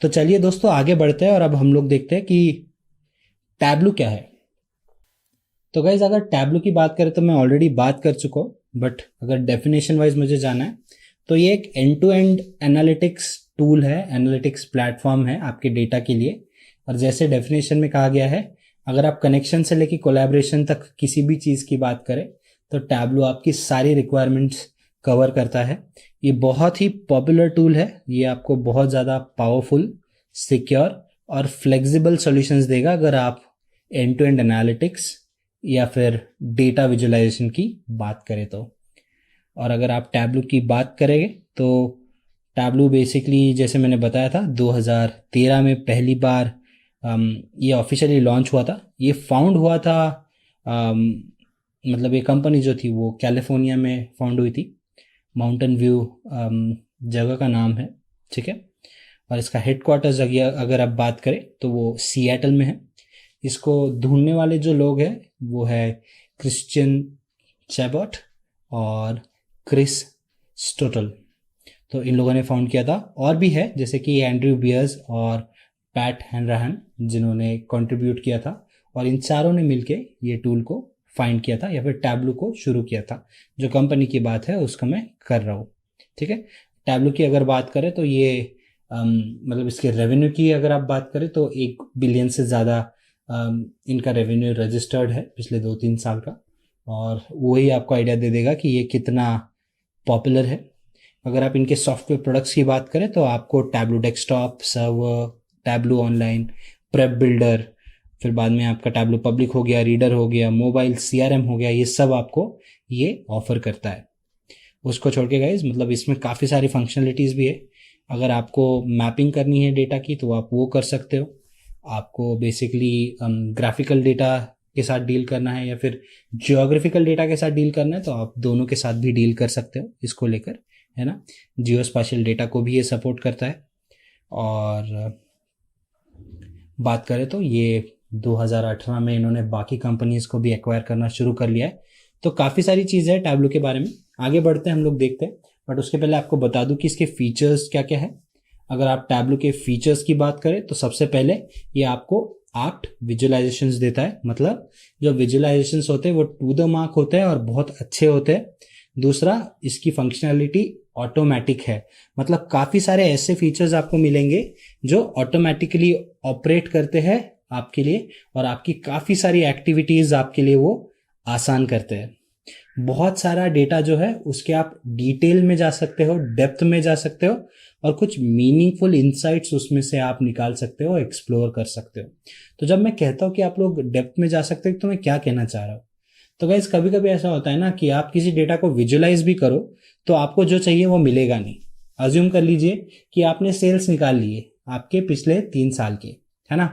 तो चलिए दोस्तों आगे बढ़ते हैं और अब हम लोग देखते हैं कि टैब्लू क्या है। तो गाइज अगर टैब्लू की बात करें तो मैं ऑलरेडी बात कर चुका हूँ, बट अगर डेफिनेशन वाइज मुझे जाना है तो ये एक end to end analytics tool है, एनालिटिक्स प्लेटफॉर्म है आपके डेटा के लिए। और जैसे डेफिनेशन में कहा गया है, अगर आप कनेक्शन से लेकर कोलैबोरेशन तक किसी भी चीज़ की बात करें तो टैब्लू आपकी सारी रिक्वायरमेंट्स कवर करता है। ये बहुत ही पॉपुलर टूल है, ये आपको बहुत ज़्यादा पावरफुल, सिक्योर और फ्लेक्सिबल सॉल्यूशंस देगा अगर आप एंड टू एंड एनालिटिक्स या फिर डेटा विजुअलाइजेशन की बात करें तो। और अगर आप टैब्लू की बात करेंगे तो टैब्लू बेसिकली जैसे मैंने बताया था 2013 में पहली बार ये ऑफिशियली लॉन्च हुआ था। ये फाउंड हुआ था, मतलब ये कंपनी जो थी वो कैलिफोर्निया में फाउंड हुई थी। माउंटेन व्यू जगह का नाम है, ठीक है। और इसका हेडक्वार्टर्स अगर आप बात करें तो वो सिएटल में है। इसको ढूंढने वाले जो लोग हैं वो है क्रिश्चियन चैबॉट और क्रिस स्टोटल। तो इन लोगों ने फाउंड किया था। और भी है जैसे कि एंड्रयू बियर्स और पैट हैनराहन जिन्होंने कंट्रीब्यूट किया था, और इन चारों ने मिलके ये टूल को फाइंड किया था या फिर टैब्लू को शुरू किया था। जो कंपनी की बात है उसका मैं कर रहा हूँ, ठीक है। टैब्लू की अगर बात करें तो ये मतलब इसके रेवेन्यू की अगर आप बात करें तो 1 बिलियन से ज़्यादा इनका रेवेन्यू रजिस्टर्ड है पिछले 2-3 साल का। और वही आपको आइडिया दे देगा कि ये कितना पॉपुलर है। अगर आप इनके सॉफ्टवेयर प्रोडक्ट्स की बात करें तो आपको tableau desktop, server, tableau online, prep builder, फिर बाद में आपका टैब्लू पब्लिक हो गया, रीडर हो गया, मोबाइल CRM हो गया, ये सब आपको ये ऑफर करता है। उसको छोड़ के गाइज मतलब इसमें काफ़ी सारी फंक्शनलिटीज़ भी है। अगर आपको मैपिंग करनी है डेटा की तो आप वो कर सकते हो। आपको बेसिकली ग्राफिकल डेटा के साथ डील करना है या फिर जियोग्राफिकल डेटा के साथ डील करना है तो आप दोनों के साथ भी डील कर सकते हो इसको लेकर, है ना। जियो स्पाशियल डेटा को भी ये सपोर्ट करता है। और बात करें तो ये 2018 में इन्होंने बाकी कंपनीज को भी एक्वायर करना शुरू कर लिया है। तो काफ़ी सारी चीज़ें है टैब्लू के बारे में। आगे बढ़ते हैं, हम लोग देखते हैं, बट उसके पहले आपको बता दूं कि इसके फीचर्स क्या क्या है। अगर आप टैब्लू के फीचर्स की बात करें तो सबसे पहले ये आपको 8 विजुअलाइजेशंस देता है। मतलब जो विजुअलाइजेशंस होते हैं वो टू द मार्क होते हैं और बहुत अच्छे होते हैं। दूसरा, इसकी फंक्शनैलिटी ऑटोमेटिक है। मतलब काफ़ी सारे ऐसे फीचर्स आपको मिलेंगे जो ऑटोमेटिकली ऑपरेट करते हैं आपके लिए, और आपकी काफ़ी सारी एक्टिविटीज़ आपके लिए वो आसान करते हैं। बहुत सारा डेटा जो है उसके आप डिटेल में जा सकते हो, डेप्थ में जा सकते हो, और कुछ मीनिंगफुल इंसाइट्स उसमें से आप निकाल सकते हो, एक्सप्लोर कर सकते हो। तो जब मैं कहता हूँ कि आप लोग डेप्थ में जा सकते हो तो मैं क्या कहना चाह रहा हूँ। तो गाइस कभी कभी ऐसा होता है ना कि आप किसी डेटा को विजुअलाइज भी करो तो आपको जो चाहिए वो मिलेगा नहीं। अज्यूम कर लीजिए कि आपने सेल्स निकाल लिए आपके पिछले 3 साल के, है ना।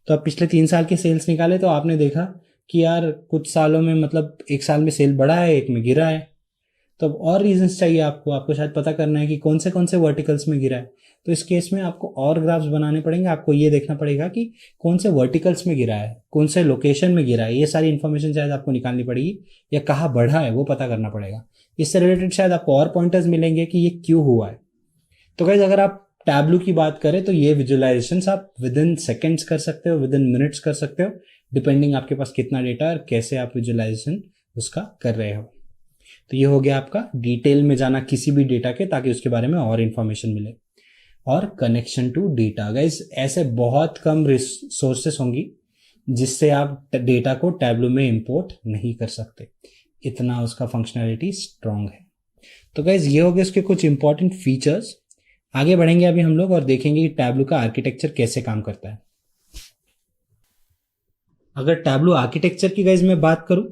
तो आप पिछले 3 साल के सेल्स निकाले तो आपने देखा कि यार कुछ सालों में मतलब एक साल में सेल बढ़ा है, एक में गिरा है। तो अब और रीजंस चाहिए आपको शायद पता करना है कि कौन से वर्टिकल्स में गिरा है। तो इस केस में आपको और ग्राफ्स बनाने पड़ेंगे। आपको ये देखना पड़ेगा कि कौन से वर्टिकल्स में गिरा है, कौन से लोकेशन में गिरा है, ये सारी इन्फॉर्मेशन शायद आपको निकालनी पड़ेगी, या कहाँ बढ़ा है वो पता करना पड़ेगा। इससे रिलेटेड शायद आपको और पॉइंटर्स मिलेंगे कि ये क्यों हुआ है। तो गाइज अगर आप टैब्लू की बात करें तो ये विजुअलाइजेशंस आप विद इन सेकेंड्स कर सकते हो, विद इन मिनट्स कर सकते हो, डिपेंडिंग आपके पास कितना डेटा और कैसे आप विजुअलाइजेशन उसका कर रहे हो। तो ये हो गया आपका डिटेल में जाना किसी भी डेटा के, ताकि उसके बारे में और इन्फॉर्मेशन मिले। और कनेक्शन टू डेटा, गाइज ऐसे बहुत कम रिसोर्सेस होंगी जिससे आप डेटा को टैब्लू में इंपोर्ट नहीं कर सकते, इतना उसका फंक्शनैलिटी स्ट्रांग है। तो गाइज ये हो गए उसके कुछ इंपॉर्टेंट फीचर्स। आगे बढ़ेंगे अभी हम लोग और देखेंगे कि टैब्लू का आर्किटेक्चर कैसे काम करता है। अगर टैब्लू आर्किटेक्चर की गाइज मैं बात करूं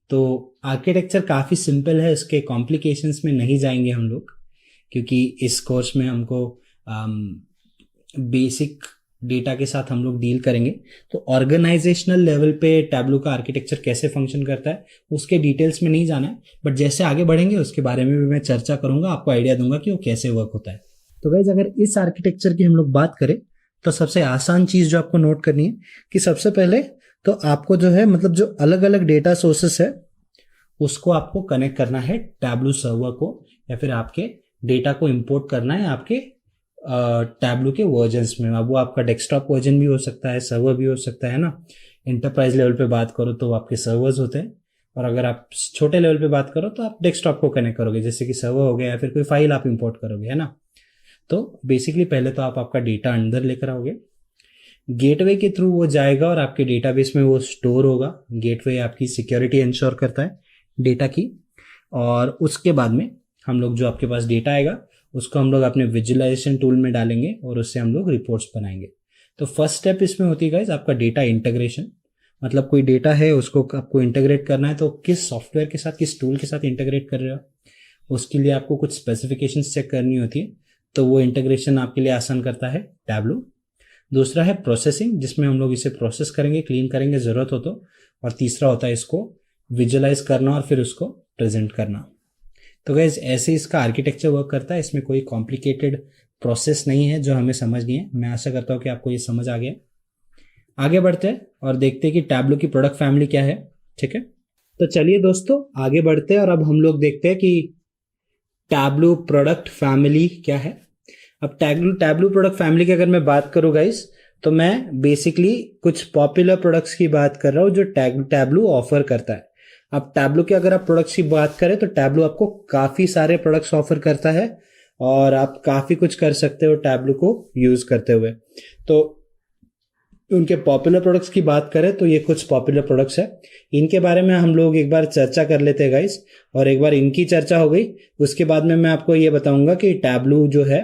तो आर्किटेक्चर काफ़ी सिंपल है, इसके कॉम्प्लिकेशंस में नहीं जाएंगे हम लोग, क्योंकि इस कोर्स में हमको बेसिक डेटा के साथ हम लोग डील करेंगे। तो ऑर्गेनाइजेशनल लेवल पे टैब्लू का आर्किटेक्चर कैसे फंक्शन करता है उसके डिटेल्स में नहीं जाना है, बट जैसे आगे बढ़ेंगे उसके बारे में भी मैं चर्चा करूंगा, आपको आइडिया दूंगा कि वो कैसे वर्क होता है। तो गाइज अगर इस आर्किटेक्चर की हम लोग बात करें तो सबसे आसान चीज़ जो आपको नोट करनी है कि सबसे पहले तो आपको जो है मतलब जो अलग अलग डेटा सोर्सेस है उसको आपको कनेक्ट करना है टैब्लू सर्वर को, या फिर आपके डेटा को इंपोर्ट करना है आपके टैब्लू के वर्जन्स में। अब वो आपका डेस्कटॉप वर्जन भी हो सकता है, सर्वर भी हो सकता है ना। एंटरप्राइज लेवल पे बात करो तो आपके सर्वर्स होते हैं, और अगर आप छोटे लेवल पे बात करो तो आप डेस्कटॉप को कनेक्ट करोगे, जैसे कि सर्वर हो गया या फिर कोई फाइल आप इंपोर्ट करोगे, है ना। तो बेसिकली पहले तो आप आपका डेटा अंदर लेकर आओगे, गेटवे के थ्रू वो जाएगा और आपके डेटाबेस में वो स्टोर होगा। गेटवे आपकी सिक्योरिटी इंश्योर करता है डेटा की, और उसके बाद में हम लोग जो आपके पास डेटा आएगा उसको हम लोग अपने विजुअलाइजेशन टूल में डालेंगे और उससे हम लोग रिपोर्ट्स बनाएंगे। तो फर्स्ट स्टेप इसमें होती है गाइस आपका डेटा इंटीग्रेशन। मतलब कोई डेटा है उसको आपको इंटीग्रेट करना है, तो किस सॉफ्टवेयर के साथ, किस टूल के साथ इंटीग्रेट कर रहे हो, उसके लिए आपको कुछ स्पेसिफिकेशंस चेक करनी होती है। तो वो इंटीग्रेशन आपके लिए आसान करता है टैब्लू। दूसरा है प्रोसेसिंग, जिसमें हम लोग इसे प्रोसेस करेंगे, क्लीन करेंगे ज़रूरत हो तो। और तीसरा होता है इसको विजुअलाइज करना और फिर उसको प्रेजेंट करना। तो गाइस ऐसे इसका आर्किटेक्चर वर्क करता है, इसमें कोई कॉम्प्लिकेटेड प्रोसेस नहीं है जो हमें समझनी है। मैं आशा करता हूँ कि आपको ये समझ आ गया। आगे बढ़ते हैं और देखते हैं कि टैब्लू की प्रोडक्ट फैमिली क्या है। ठीक है, तो चलिए दोस्तों आगे बढ़ते हैं और अब हम लोग देखते हैं कि टैब्लू प्रोडक्ट फैमिली क्या है। अब टैब्लू प्रोडक्ट फैमिली की अगर मैं बात करूँ गाइस, तो मैं बेसिकली कुछ पॉपुलर प्रोडक्ट्स की बात कर रहा हूँ जो टैब्लू ऑफर करता है। अब टैब्लू के अगर आप प्रोडक्ट्स की बात करें तो टैब्लू आपको काफ़ी सारे प्रोडक्ट्स ऑफर करता है और आप काफ़ी कुछ कर सकते हो टैब्लू को यूज़ करते हुए। तो उनके पॉपुलर प्रोडक्ट्स की बात करें तो ये कुछ पॉपुलर प्रोडक्ट्स है, इनके बारे में हम लोग एक बार चर्चा कर लेते हैं गाइस। और एक बार इनकी चर्चा हो गई उसके बाद में मैं आपको ये बताऊंगा कि टैब्लू जो है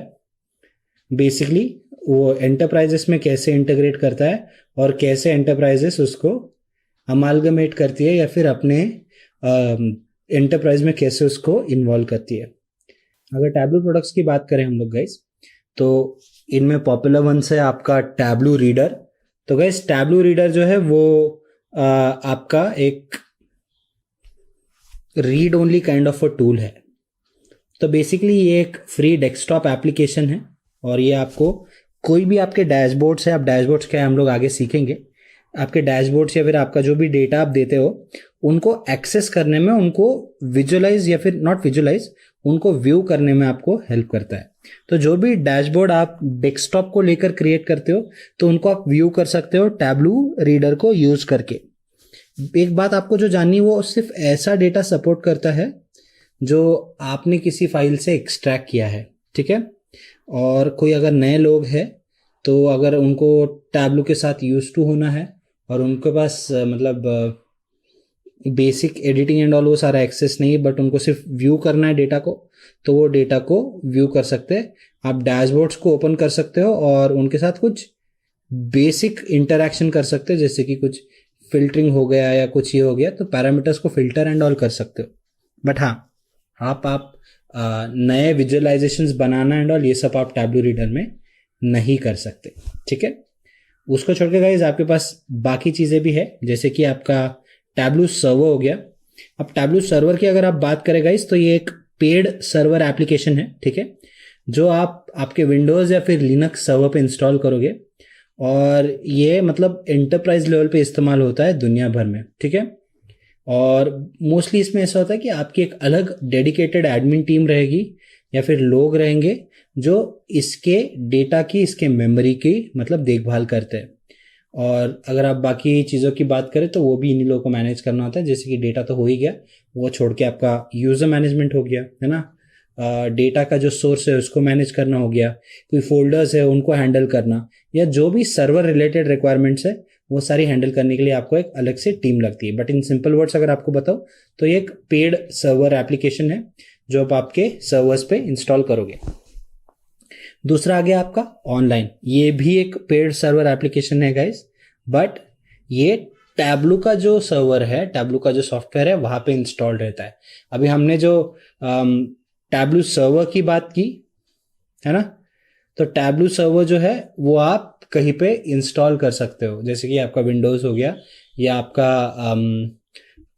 बेसिकली वो एंटरप्राइजेस में कैसे इंटीग्रेट करता है और कैसे एंटरप्राइजेस उसको अमालगमेट करती है या फिर अपने एंटरप्राइज में कैसे उसको इन्वॉल्व करती है। अगर टैब्लू प्रोडक्ट्स की बात करें हम लोग गाइस, तो इनमें पॉपुलर वंस है आपका टैब्लू रीडर। तो गाइस टैब्लू रीडर जो है वो आपका एक read only kind of a tool है। तो बेसिकली ये एक फ्री डेस्कटॉप एप्लीकेशन है और ये आपको कोई भी आपके डैशबोर्ड्स है, आप डैशबोर्ड्स क्या है हम लोग आगे सीखेंगे, आपके डैशबोर्ड्स या फिर आपका जो भी डेटा आप देते हो उनको एक्सेस करने में, उनको विजुअलाइज या फिर नॉट विजुअलाइज, उनको व्यू करने में आपको हेल्प करता है। तो जो भी डैशबोर्ड आप डेस्कटॉप को लेकर क्रिएट करते हो तो उनको आप व्यू कर सकते हो टैब्लू रीडर को यूज करके। एक बात आपको जो जाननी है, वो सिर्फ ऐसा डेटा सपोर्ट करता है जो आपने किसी फाइल से एक्सट्रैक्ट किया है, ठीक है। और कोई अगर नए लोग हैं तो अगर उनको टैब्लू के साथ यूज टू होना है और उनके पास मतलब बेसिक एडिटिंग एंड ऑल वो सारा एक्सेस नहीं है, बट उनको सिर्फ व्यू करना है डेटा को, तो वो डेटा को व्यू कर सकते हैं। आप डैशबोर्ड्स को ओपन कर सकते हो और उनके साथ कुछ बेसिक इंटरैक्शन कर सकते हो, जैसे कि कुछ फिल्टरिंग हो गया या कुछ ये हो गया, तो पैरामीटर्स को फिल्टर एंड ऑल कर सकते हो। बट हाँ, आप नए विजुअलाइजेशंस बनाना एंड ऑल ये सब आप टैब्लू रीडर में नहीं कर सकते, ठीक है। उसको छोड़ के गाइस आपके पास बाकी चीज़ें भी है, जैसे कि आपका टैब्लू सर्वर हो गया। अब टैब्लू सर्वर की अगर आप बात करें गाइस, तो ये एक पेड सर्वर एप्लीकेशन है, ठीक है, जो आप आपके विंडोज़ या फिर लिनक्स सर्वर पे इंस्टॉल करोगे और ये मतलब एंटरप्राइज लेवल पे इस्तेमाल होता है दुनिया भर में, ठीक है। और मोस्टली इसमें ऐसा होता है कि आपकी एक अलग डेडिकेटेड एडमिन टीम रहेगी या फिर लोग रहेंगे जो इसके डेटा की, इसके मेमोरी की मतलब देखभाल करते हैं। और अगर आप बाकी चीज़ों की बात करें तो वो भी इन्हीं लोगों को मैनेज करना होता है, जैसे कि डेटा तो हो ही गया, वो छोड़ के आपका यूज़र मैनेजमेंट हो गया, है ना। डेटा का जो सोर्स है उसको मैनेज करना हो गया, कोई फोल्डर्स है उनको हैंडल करना, या जो भी सर्वर रिलेटेड रिक्वायरमेंट्स है वो सारी हैंडल करने के लिए आपको एक अलग से टीम लगती है। बट इन सिंपल वर्ड्स अगर आपको बताओ तो ये एक पेड सर्वर एप्लीकेशन है जो आप आपके सर्वर्स पे इंस्टॉल करोगे। दूसरा आ गया आपका ऑनलाइन, ये भी एक पेड सर्वर एप्लीकेशन है गाइस, बट ये टैब्लू का जो सर्वर है, टैब्लू का जो सॉफ्टवेयर है वहां पे इंस्टॉल रहता है। अभी हमने जो टैब्लू सर्वर की बात की है ना, तो टैब्लू सर्वर जो है वो आप कहीं पे इंस्टॉल कर सकते हो, जैसे कि आपका विंडोज़ हो गया या आपका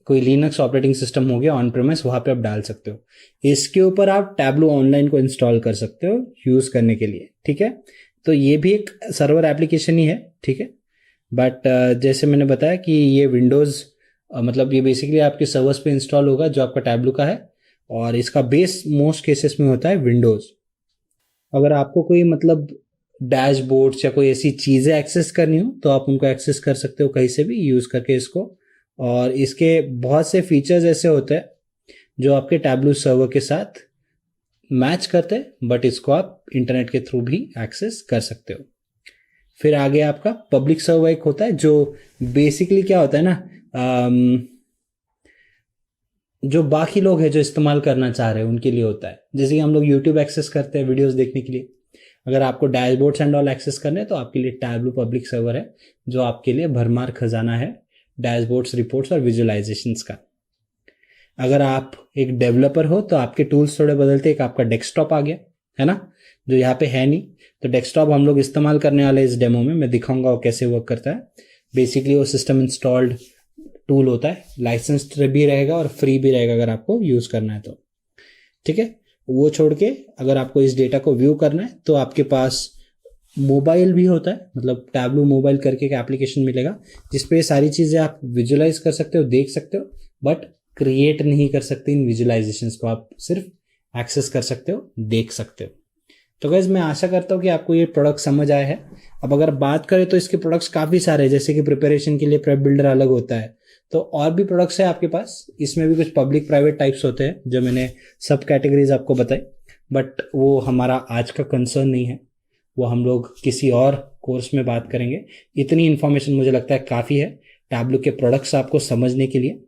कोई लिनक्स ऑपरेटिंग सिस्टम हो गया ऑन प्रेमिस, वहाँ पे आप डाल सकते हो। इसके ऊपर आप टैब्लू ऑनलाइन को इंस्टॉल कर सकते हो यूज़ करने के लिए, ठीक है। तो ये भी एक सर्वर एप्लीकेशन ही है, ठीक है। बट जैसे मैंने बताया कि ये विंडोज़ मतलब ये बेसिकली आपके सर्वर्स पे इंस्टॉल होगा जो आपका टैब्लू का है, और इसका बेस मोस्ट केसेस में होता है विंडोज़। अगर आपको कोई मतलब डैशबोर्ड्स या कोई ऐसी चीज़ें एक्सेस करनी हो तो आप उनको एक्सेस कर सकते हो कहीं से भी यूज़ करके इसको। और इसके बहुत से फीचर्स ऐसे होते हैं जो आपके टैबलू सर्वर के साथ मैच करते हैं, बट इसको आप इंटरनेट के थ्रू भी एक्सेस कर सकते हो। फिर आगे आपका पब्लिक सर्वर एक होता है जो बेसिकली क्या होता है ना, जो बाकी लोग हैं जो इस्तेमाल करना चाह रहे हैं उनके लिए होता है। जैसे कि हम लोग यूट्यूब एक्सेस करते हैं वीडियोस देखने के लिए, अगर आपको डैशबोर्ड्स एंड ऑल एक्सेस करने हैं तो आपके लिए टैबलू पब्लिक सर्वर है जो आपके लिए भरमार खजाना है डैशबोर्ड्स, रिपोर्ट्स और विजुअलाइजेशंस का। अगर आप एक डेवलपर हो तो आपके टूल्स थोड़े बदलते, एक आपका डेस्कटॉप आ गया है ना, जो यहाँ पे है नहीं। तो डेस्कटॉप हम लोग इस्तेमाल करने वाले इस डेमो में, मैं दिखाऊंगा वो कैसे वर्क करता है। बेसिकली वो सिस्टम इंस्टॉल्ड टूल होता है, लाइसेंस्ड भी रहेगा और फ्री भी रहेगा अगर आपको यूज़ करना है तो। ठीक है, वो छोड़ के अगर आपको इस डेटा को व्यू करना है तो आपके पास मोबाइल भी होता है, मतलब टैबलू मोबाइल करके एक एप्लीकेशन मिलेगा जिसपे सारी चीज़ें आप विजुअलाइज कर सकते हो, देख सकते हो, बट क्रिएट नहीं कर सकते इन विजुअलाइजेशंस को, आप सिर्फ एक्सेस कर सकते हो, देख सकते हो। तो गाइस मैं आशा करता हूँ कि आपको ये प्रोडक्ट समझ आया है। अब अगर बात करें तो इसके प्रोडक्ट्स काफ़ी सारे हैं, जैसे कि प्रिपरेशन के लिए प्रेप बिल्डर अलग होता है, तो और भी प्रोडक्ट्स है आपके पास। इसमें भी कुछ पब्लिक प्राइवेट टाइप्स होते हैं जो मैंने सब कैटेगरीज आपको बताई, बट वो हमारा आज का कंसर्न नहीं है, वो हम लोग किसी और कोर्स में बात करेंगे। इतनी इन्फॉर्मेशन मुझे लगता है काफ़ी है टैबलू के प्रोडक्ट्स आपको समझने के लिए।